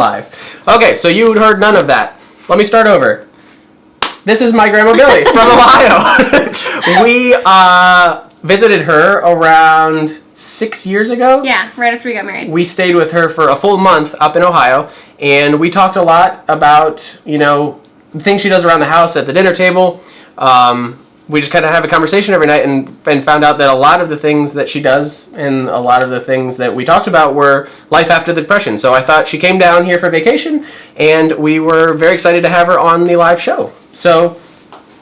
Live. Okay, so you heard none of that. Let me start over. This is my grandma Billie from Ohio. We visited her around 6 years ago. Yeah, right after we got married. We stayed with her for a full month up in Ohio, and we talked a lot about, the things she does around the house at the dinner table. We just kind of have a conversation every night and found out that a lot of the things that she does and a lot of the things that we talked about were life after the Depression. So I thought she came down here for vacation, and we were very excited to have her on the live show.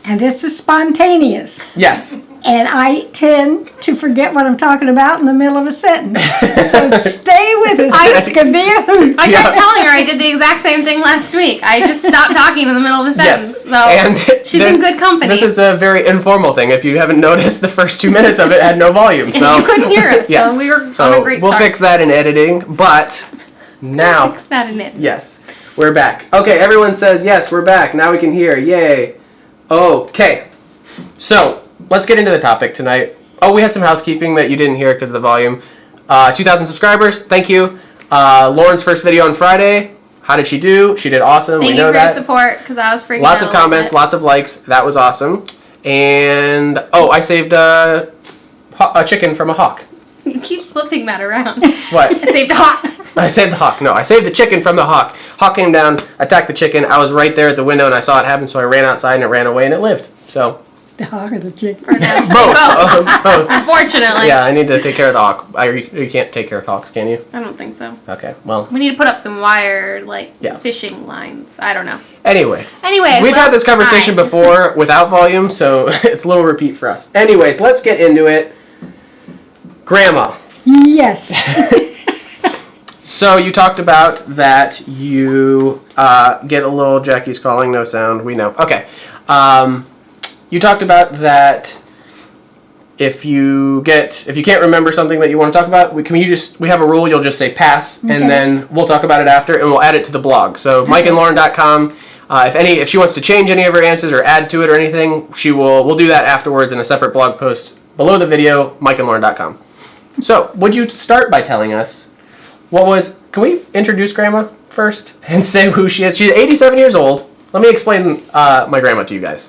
And this is spontaneous. Yes. And I tend to forget what I'm talking about in the middle of a sentence. So stay with us. This could be a hoot. I tried telling her I did the exact same thing last week. I just stopped talking in the middle of a sentence. Yes. So she's in good company. This is a very informal thing. If you haven't noticed, the first 2 minutes of it had no volume. So you couldn't hear us. So we were on a great start. We'll fix that in editing. But now. Fix that in editing. Yes. We're back. Okay, everyone says yes, we're back. Now we can hear. Yay. Okay. So, let's get into the topic tonight. Oh, we had some housekeeping that you didn't hear because of the volume. 2,000 subscribers. Thank you. Lauren's first video on Friday. How did she do? She did awesome. Thank we know you for that. your support because I was freaking Lots out of comments, lots of likes. That was awesome. And, I saved a chicken from a hawk. You keep flipping that around. What? I saved a hawk. I saved the hawk. No, I saved the chicken from the hawk. Hawk came down, attacked the chicken. I was right there at the window, and I saw it happen, so I ran outside, and it ran away, and it lived. So The hawk or the chicken? both. Both. Unfortunately. Yeah, I need to take care of the hawk. You can't take care of hawks, can you? I don't think so. Okay, well. We need to put up some wire, Yeah. fishing lines. I don't know. Anyway, We've had this conversation before without volume, so it's a little repeat for us. Anyways, let's get into it. Grandma. Yes. So you talked about that you get a little, Jackie's calling, no sound, we know. Okay. You talked about that if you can't remember something that you want to talk about, we have a rule, you'll just say pass, Okay. and then we'll talk about it after, and we'll add it to the blog. So mikeandlauren.com, if she wants to change any of her answers or add to it or anything, we'll do that afterwards in a separate blog post below the video, mikeandlauren.com. So, would you start by telling us can we introduce Grandma first and say who she is? She's 87 years old. Let me explain my grandma to you guys.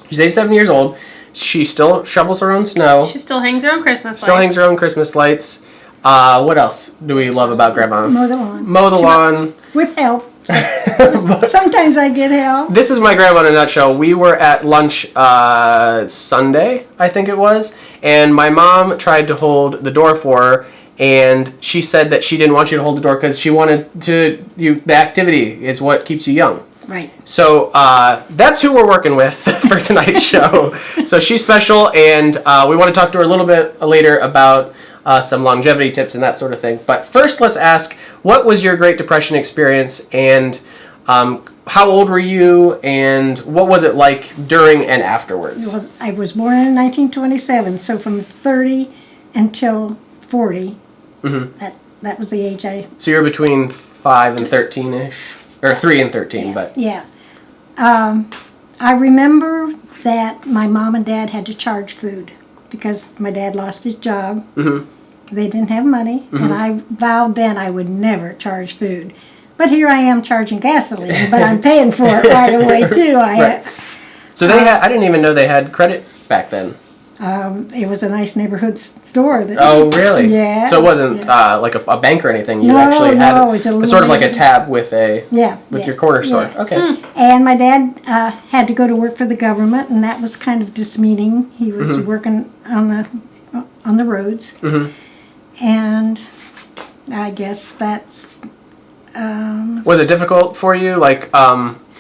She's 87 years old. She still shovels her own snow. She still hangs her own Christmas lights. Still hangs her own Christmas lights. What else do we love about Grandma? Mow the lawn. Mow the lawn. With help. Sometimes I get help. This is my grandma in a nutshell. We were at lunch Sunday, I think it was, and my mom tried to hold the door for her, and she said that she didn't want you to hold the door because she wanted the activity is what keeps you young. Right. So that's who we're working with for tonight's show. So she's special, and we want to talk to her a little bit later about some longevity tips and that sort of thing. But first, let's ask, what was your Great Depression experience, and how old were you, and what was it like during and afterwards? Well, I was born in 1927, so from 30 until 40, that was the age I... So you're between 5 and 13-ish? Or 3 and 13, but... Yeah. I remember that my mom and dad had to charge food because my dad lost his job. They didn't have money, and I vowed then I would never charge food. But here I am charging gasoline, but I'm paying for it right away, too. Right. So I didn't even know they had credit back then. It was a nice neighborhood store. Oh, really? Yeah. So it wasn't like a bank or anything. You No, actually had no, it was a little sort of like a lady. tab with your corner store. Yeah. Okay. And my dad had to go to work for the government, and that was kind of dismeaning. He was working on the roads, and I guess that's. Was it difficult for you? Like,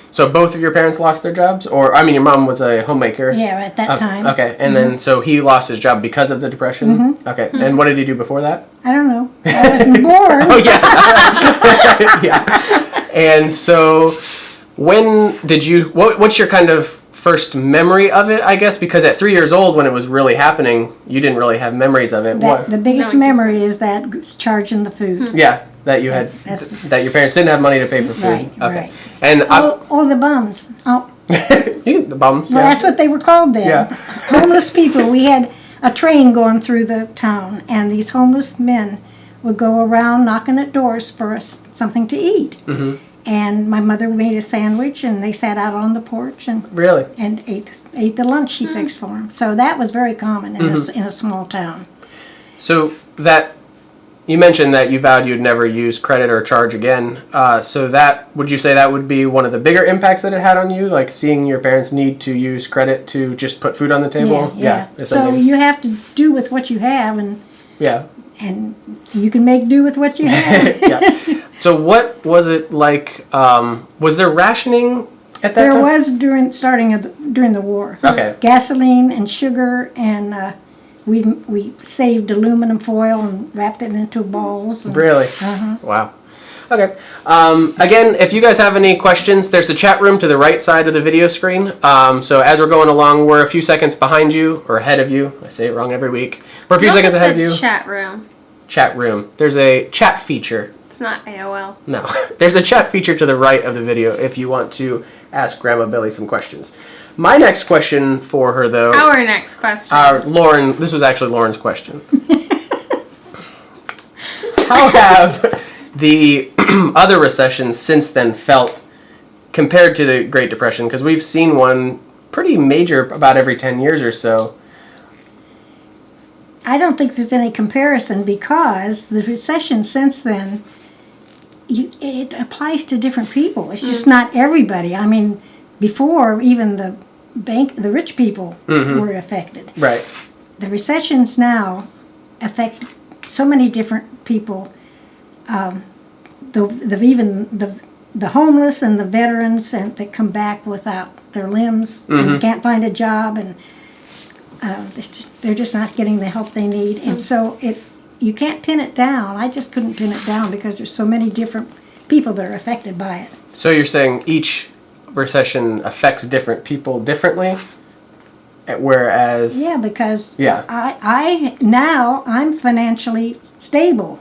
so both of your parents lost their jobs, or I mean, your mom was a homemaker. Yeah, at that time. Okay, and then so he lost his job because of the Depression. Okay, and what did he do before that? I don't know. I wasn't born. Oh yeah, yeah. And so, when did you? What's your kind of first memory of it? I guess because at 3 years old, when it was really happening, you didn't really have memories of it. The biggest memory is that charging the food. Yeah, that you had that your parents didn't have money to pay for food. Right, okay, right. and the bums. Oh. the bums. Well, yeah. that's what they were called then. Yeah. Homeless people. We had a train going through the town, and these homeless men would go around knocking at doors for something to eat. Mm-hmm. And my mother made a sandwich, and they sat out on the porch and Really? ate the lunch she fixed for them. So that was very common in a small town. So that you mentioned that you vowed you'd never use credit or charge again. So that would you say that would be one of the bigger impacts that it had on you, like seeing your parents need to use credit to just put food on the table? Yeah. It's So something- you have to do with what you have, and you can make do with what you have. yeah. So what was it like? Was there rationing at that There time? was during the war. Okay. Gasoline and sugar, and we saved aluminum foil and wrapped it into balls. And, Really? Wow. Okay. Again, if you guys have any questions, there's the chat room to the right side of the video screen. So as we're going along, we're a few seconds behind you, or ahead of you. I say it wrong every week. We're a few seconds ahead of you. Chat room. Chat room. There's a chat feature. It's not AOL. No. There's a chat feature to the right of the video if you want to ask Grandma Billie some questions. My next question for her, though... Our next question. Lauren, this was actually Lauren's question. How have the other recessions since then felt compared to the Great Depression? Because we've seen one pretty major about every 10 years or so. I don't think there's any comparison, because the recession since then, it applies to different people. It's just not everybody. I mean, before, even the rich people were affected. Right. The recessions now affect so many different people. The homeless and the veterans that come back without their limbs and can't find a job, and they're just not getting the help they need. And so you can't pin it down. I just couldn't pin it down because there's so many different people that are affected by it. So you're saying each recession affects different people differently? Whereas... Yeah, because Yeah. I'm financially stable,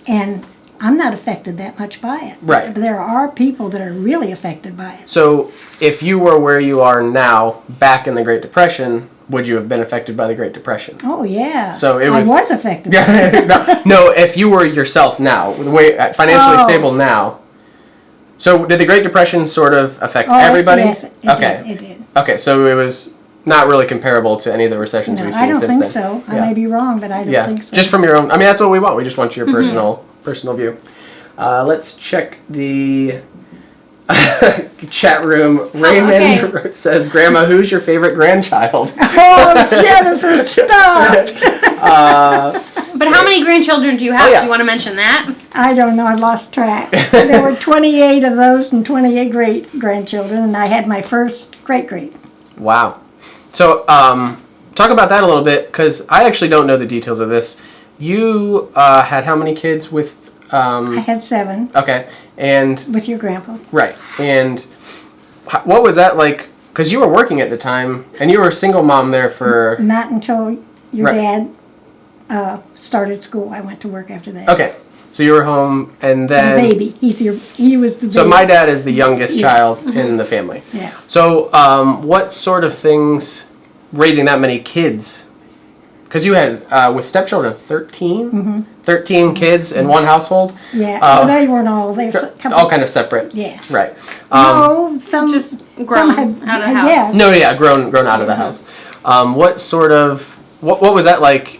and I'm not affected that much by it. Right. But there are people that are really affected by it. So if you were where you are now, back in the Great Depression, would you have been affected by the Great Depression? Oh yeah. So it was... I was affected. By it. No, if you were yourself now, the way financially stable now. So did the Great Depression sort of affect everybody? Yes, it Okay. did. It did. Okay, so it was not really comparable to any of the recessions No, we've I seen don't since think then. so. I Yeah. may be wrong, but I don't Yeah, think so. just from your own. I mean, that's what we want. We just want your personal view. Let's check the chat room. Raymond says, "Grandma, who's your favorite grandchild?" Oh, Jennifer, stop! But how many grandchildren do you have? Oh, yeah. Do you want to mention that? I don't know. I lost track. There were 28 of those and 28 great-grandchildren, and I had my first great-great. Wow. So, talk about that a little bit, because I actually don't know the details of this. You had how many kids with... I had 7 Okay, and... with your grandpa. Right, and what was that like? Because you were working at the time, and you were a single mom there for... Not until your Right. dad started school. I went to work after that. Okay, so you were home, and then... The baby. He was the baby. So my dad is the youngest Yeah. child in the family. Yeah. So what sort of things, raising that many kids, because you had, with stepchildren, 13? 13 kids in one household? Yeah. Well, they weren't all. They were All kind of separate? Yeah. Right. No, some Just grown out of the house. Yeah. No, yeah, grown out of the house. What sort of, what was that like,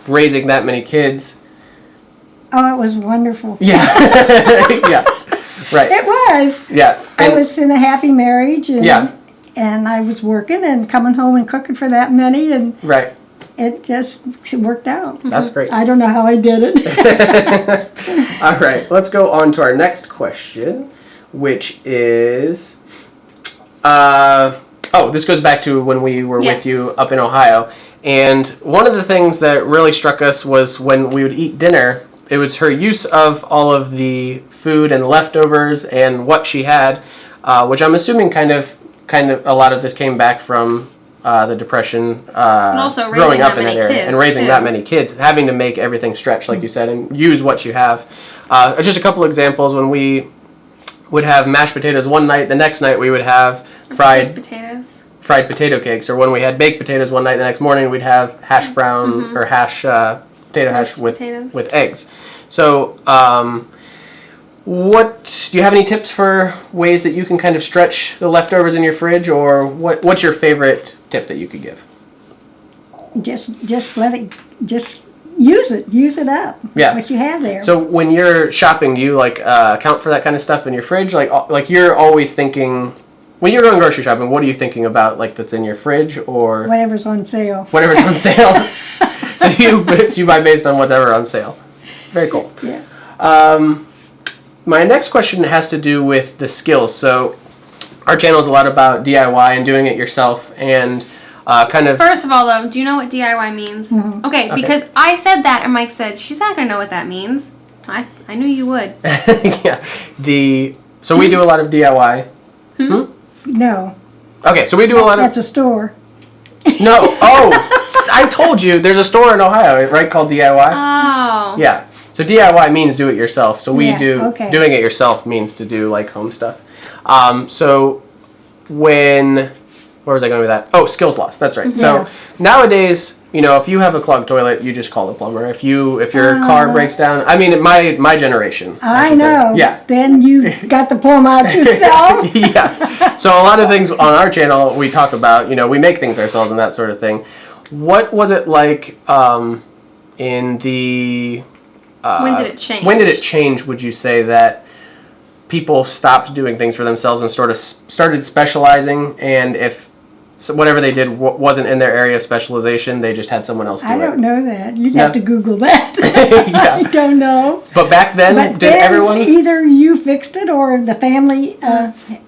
raising that many kids? Oh, it was wonderful. Yeah. Yeah. Right. It was. Yeah. I And- was in a happy marriage, and Yeah. and I was working and coming home and cooking for that many, and Right. it just worked out. That's great. I don't know how I did it. All right, let's go on to our next question, which is, this goes back to when we were Yes. with you up in Ohio. And one of the things that really struck us was when we would eat dinner, it was her use of all of the food and leftovers and what she had, which I'm assuming kind of a lot of this came back from the Depression, also raising growing up that in that many area kids, and raising too. that many kids, having to make everything stretch, like you said, and use what you have. Just a couple examples: when we would have mashed potatoes one night, the next night we would have fried potato cakes, or when we had baked potatoes one night, the next morning we'd have hash brown or potato hash with potatoes. with eggs. So What do you have any tips for ways that you can kind of stretch the leftovers in your fridge, or what's your favorite tip that you could give? Just let it, just use it up. Yeah. What you have there. So when you're shopping, do you like account for that kind of stuff in your fridge? Like you're always thinking, when you're going grocery shopping, what are you thinking about, like that's in your fridge or Whatever's on sale. whatever's on sale? So you buy based on whatever on sale. Very cool. Yeah. My next question has to do with the skills. So our channel is a lot about DIY and doing it yourself, and kind of. First of all, though, do you know what DIY means? Mhm. Okay, because I said that and Mike said, she's not going to know what that means. I knew you would. Yeah. So we do a lot of DIY. No. Okay, so we do a lot of. That's a store. No. Oh, I told you. There's a store in Ohio, right, called DIY. Oh. Yeah. So DIY means do it yourself. So we Yeah, do okay. doing it yourself means to do like home stuff. So where was I going with that? Oh, skills lost. That's right. So Yeah. nowadays, if you have a clogged toilet, you just call the plumber. If your car breaks down, I mean, my generation. I should say. know. Yeah. Then you got the plumb out yourself. Yes. So a lot of things on our channel we talk about, we make things ourselves and that sort of thing. What was it like in the... When did it change? When did it change, would you say, that people stopped doing things for themselves and sort of started specializing, and if whatever they did wasn't in their area of specialization, they just had someone else do it? I don't know that. You'd No. have to Google that. Yeah. I don't know. But back then, But did then everyone... either you fixed it or the family,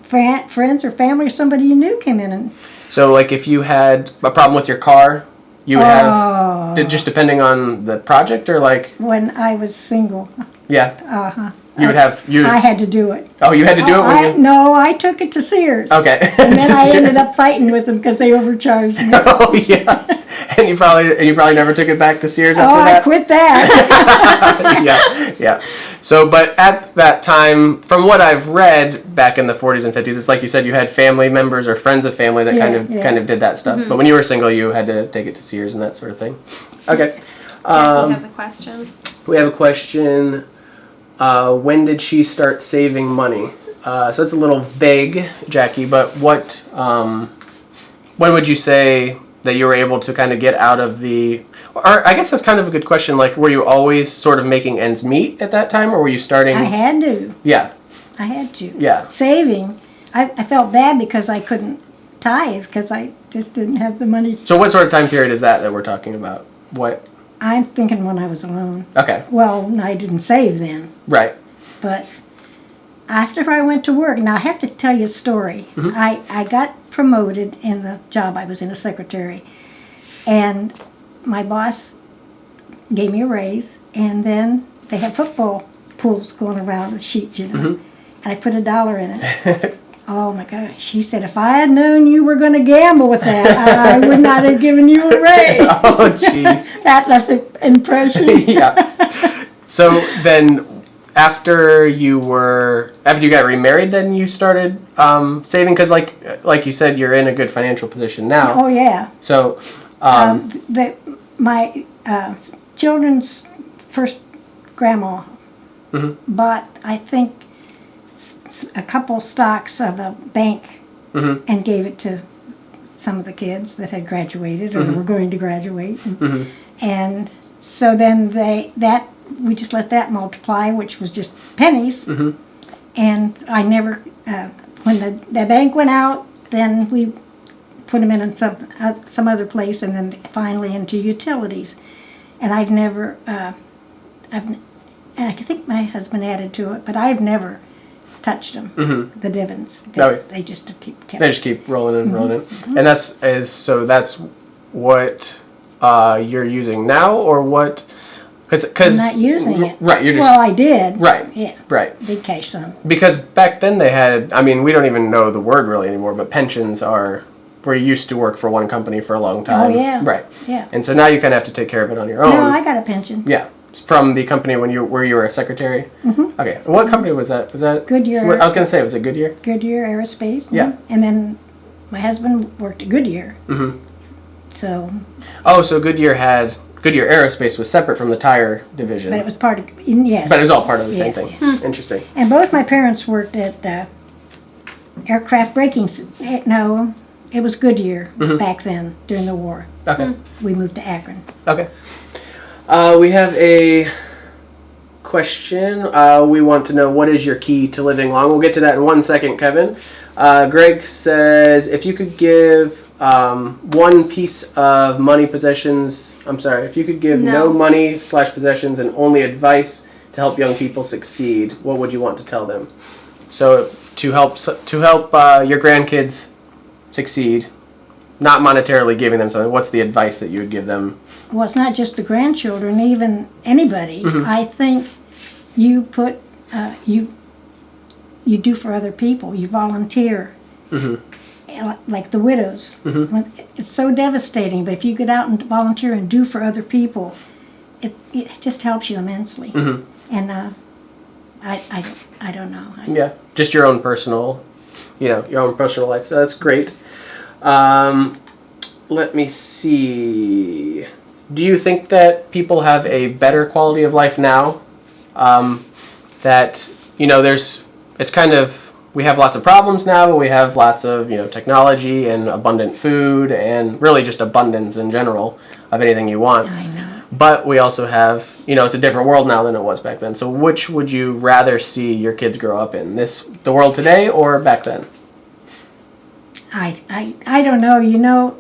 friends or family or somebody you knew came in and... So, like, if you had a problem with your car, you would have... Oh, Just depending on the project, or like... when I was single, Yeah. You would have... I had to do it. Oh, you had to do it when you... No, I took it to Sears. Okay. And then I Just- ended up fighting with them because they overcharged me. Oh, yeah. And you probably never took it back to Sears Oh, after I that? quit that. Yeah. So, but at that time, from what I've read back in the 40s and 50s, it's like you said, you had family members or friends of family that Yeah. kind of did that stuff. But when you were single, you had to take it to Sears and that sort of thing. Okay. Jackie has a question. We have a question. When did she start saving money? So it's a little vague, Jackie, but when would you say that you were able to kind of get out of or I guess that's kind of a good question, like, were you always sort of making ends meet at that time, or were you starting? I had to. Yeah. I had to. Yeah. Saving. I felt bad because I couldn't tithe because I just didn't have the money. So what sort of time period is that we're talking about? What? I'm thinking when I was alone. Okay. Well, I didn't save then. Right. But after I went to work, now I have to tell you a story. Mm-hmm. I got promoted in the job I was in, a secretary. And my boss gave me a raise. And then they have football pools going around the sheets, And I put $1 in it. Oh my gosh. He said, if I had known you were going to gamble with that, I would not have given you a raise. Oh, jeez. That left an impression. Yeah. So then, after you got remarried, then you started saving, because like you said, you're in a good financial position now. Oh, yeah. So, My children's first grandma bought, I think, a couple stocks of a bank and gave it to some of the kids that had graduated or were going to graduate. And so then we just let that multiply, which was just pennies. And I never, when the bank went out, then we put them in some other place, and then finally into utilities. And I've never, and I think my husband added to it, but I've never touched them, the dividends. They just keep kept. They just keep rolling and rolling in. And that's what you're using now, or what? Cause I'm not using it. Right, you're just... Well, I did. Right. Yeah. Right. Did cash some. Because back then they had, I mean, we don't even know the word really anymore, but pensions are where you used to work for one company for a long time. Oh, yeah. Right. Yeah. And so now you kind of have to take care of it on your own. No, I got a pension. Yeah. From the company where you were a secretary? Okay. And what company was that? Was that... Goodyear. I was going to say, was it Goodyear? Goodyear Aerospace. Yeah. And then my husband worked at Goodyear. So... Oh, so Goodyear had Goodyear Aerospace was separate from the tire division. But it was part of, yes. But it was all part of the same Yeah, thing. Interesting. And both my parents worked at aircraft braking. No, it was Goodyear back then during the war. Okay. We moved to Akron. Okay. We have a question. We want to know, what is your key to living long? We'll get to that in 1 second, Kevin. Greg says, if you could give one piece of money, possessions, if you could give no money / possessions and only advice to help young people succeed, what would you want to tell them? So to help your grandkids succeed, not monetarily giving them something, what's the advice that you would give them? Well, it's not just the grandchildren, even anybody. I think you put, you do for other people. You volunteer. Like the widows. It's so devastating, but if you get out and volunteer and do for other people, it just helps you immensely. And I don't know. Yeah, just your own personal, your own personal life. So that's great. Let me see. Do you think that people have a better quality of life now? That, it's kind of, we have lots of problems now, but we have lots of, technology and abundant food and really just abundance in general of anything you want. I know. But we also have, it's a different world now than it was back then. So which would you rather see your kids grow up in? The world today or back then? I don't know.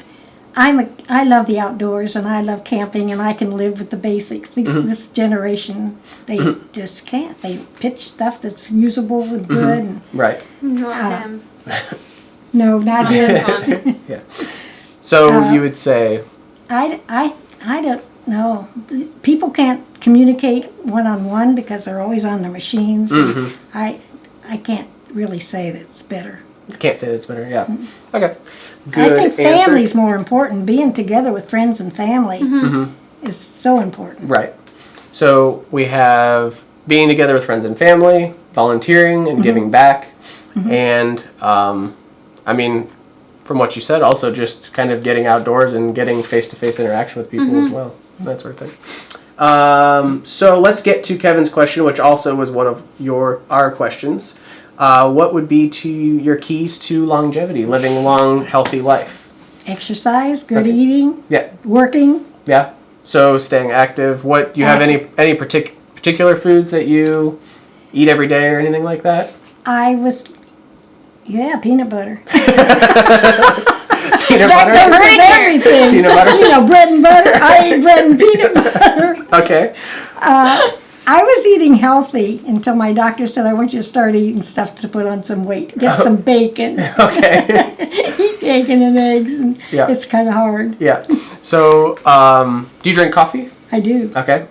I love the outdoors and I love camping and I can live with the basics. This generation, they just can't. They pitch stuff that's usable and good. And, right. Not them. No, not This him. one. Yeah. So you would say, I don't know. People can't communicate one-on-one because they're always on their machines. I can't really say that it's better. Can't say that's better. Yeah. Okay. Good I think answer. family's more important. Being together with friends and family is so important. Right. So we have being together with friends and family, volunteering and giving back, and from what you said, also just kind of getting outdoors and getting face-to-face interaction with people as well, that sort of thing. So let's get to Kevin's question, which also was one of our questions. What would be your keys to longevity, living a long, healthy life? Exercise, good eating, Yeah. working. Yeah. So staying active. What you have any particular foods that you eat every day or anything like that? Peanut butter. Peanut butter. That goes with everything. Peanut butter. Bread and butter. I eat bread and peanut butter. Okay. I was eating healthy until my doctor said, I want you to start eating stuff to put on some weight. Get some bacon. Okay. Eat bacon and eggs. And it's kind of hard. Yeah. So, do you drink coffee? I do. Okay.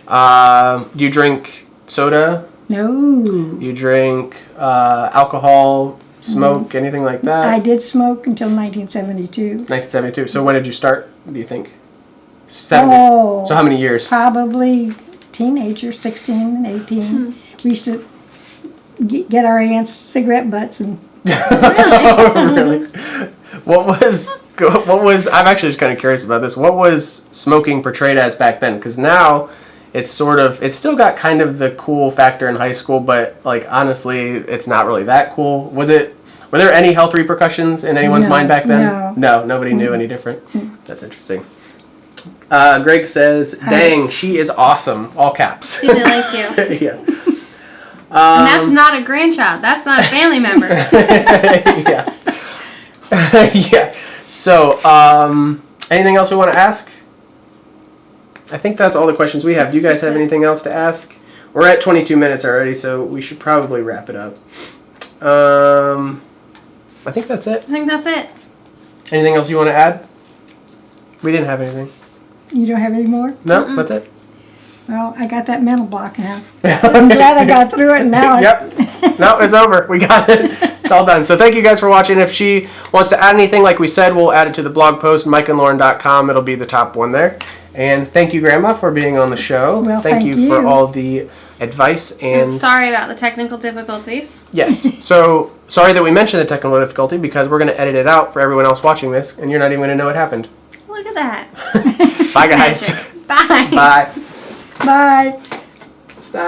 Do you drink soda? No. You drink alcohol, smoke, anything like that? I did smoke until 1972. 1972. So when did you start, do you think? So how many years? Probably teenager, 16 and 18. We used to get our aunts' cigarette butts and... Oh, really? What was, I'm actually just kind of curious about this. What was smoking portrayed as back then? Because now it's still got kind of the cool factor in high school, but honestly, it's not really that cool. Were there any health repercussions in anyone's mind back then? No, nobody knew any different. That's interesting. Greg says, dang, she is awesome. All caps. See, they like you. Yeah. And that's not a grandchild. That's not a family member. Yeah. Yeah. So, anything else we want to ask? I think that's all the questions we have. Do you guys have anything else to ask? We're at 22 minutes already, so we should probably wrap it up. I think that's it. I think that's it. Anything else you want to add? We didn't have anything. You don't have any more? No, that's it. Well, I got that mental block now. I'm glad I got through it and now. Yep. No, it's over. We got it. It's all done. So thank you guys for watching. If she wants to add anything, like we said, we'll add it to the blog post, mikeandlauren.com. It'll be the top one there. And thank you, Grandma, for being on the show. Well, thank you for all the advice and sorry about the technical difficulties. Yes. So sorry that we mentioned the technical difficulty because we're going to edit it out for everyone else watching this, and you're not even going to know what happened. Look at that. Bye, guys. Magic. Bye. Bye. Bye. Stop.